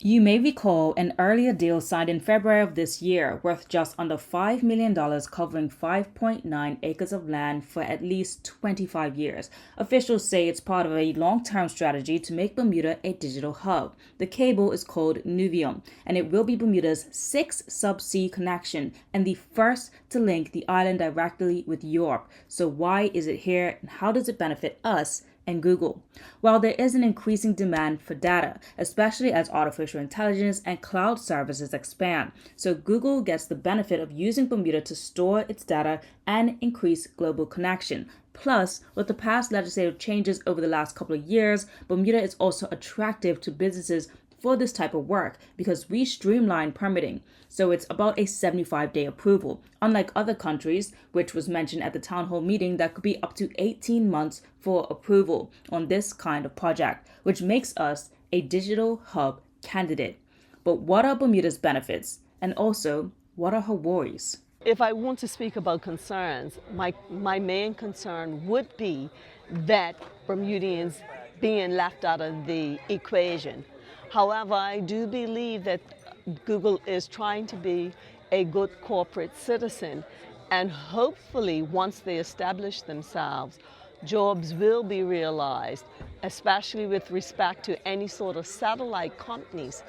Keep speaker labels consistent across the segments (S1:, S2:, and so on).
S1: You may recall an earlier deal signed in February of this year worth just under $5 million covering 5.9 acres of land for at least 25 years. Officials say it's part of a long-term strategy to make Bermuda a digital hub. The cable is called Nuvium, and it will be Bermuda's sixth subsea connection and the first to link the island directly with Europe. So why is it here and how does it benefit us and Google? While there is an increasing demand for data, especially as artificial intelligence and cloud services expand, so Google gets the benefit of using Bermuda to store its data and increase global connection. Plus, with the past legislative changes over the last couple of years, Bermuda is also attractive to businesses for this type of work because we streamline permitting. So it's about a 75-day approval, unlike other countries, which was mentioned at the town hall meeting that could be up to 18 months for approval on this kind of project, which makes us a digital hub candidate. But what are Bermuda's benefits? And also, what are her worries?
S2: If I want to speak about concerns, my main concern would be that Bermudians being left out of the equation. However, I do believe that Google is trying to be a good corporate citizen, and hopefully once they establish themselves, jobs will be realized, especially with respect to any sort of satellite companies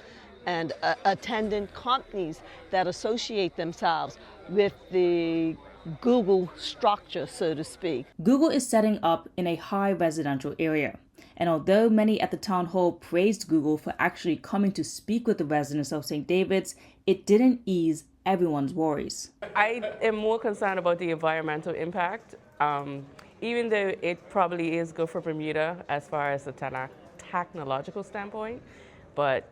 S2: and attendant companies that associate themselves with the Google structure, so to speak.
S1: Google is setting up in a high residential area. And although many at the town hall praised Google for actually coming to speak with the residents of St. David's, it didn't ease everyone's worries.
S3: I am more concerned about the environmental impact, even though it probably is good for Bermuda as far as the technological standpoint, but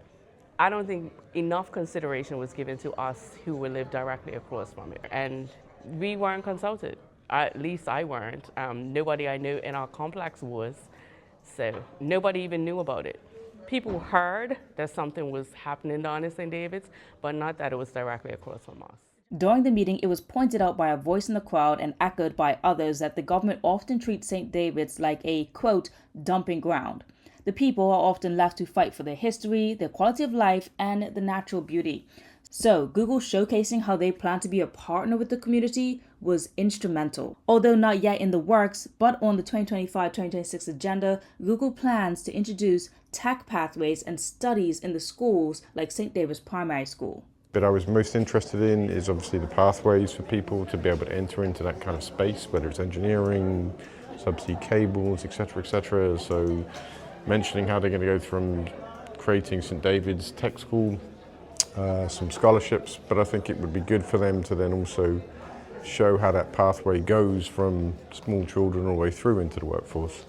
S3: I don't think enough consideration was given to us who would live directly across from it. And we weren't consulted, at least I weren't. Nobody I knew in our complex was. So nobody even knew about it. People heard that something was happening down in St. David's, but not that it was directly across from us.
S1: During the meeting, it was pointed out by a voice in the crowd and echoed by others that the government often treats St. David's like a, quote, dumping ground. The people are often left to fight for their history, their quality of life, and the natural beauty. So, Google showcasing how they plan to be a partner with the community was instrumental. Although not yet in the works, but on the 2025-2026 agenda, Google plans to introduce tech pathways and studies in the schools like St. David's Primary School.
S4: But I was most interested in is obviously the pathways for people to be able to enter into that kind of space, whether it's engineering, subsea cables, etc., etc. So mentioning how they're going to go from creating St. David's Tech School, some scholarships, but I think it would be good for them to then also show how that pathway goes from small children all the way through into the workforce.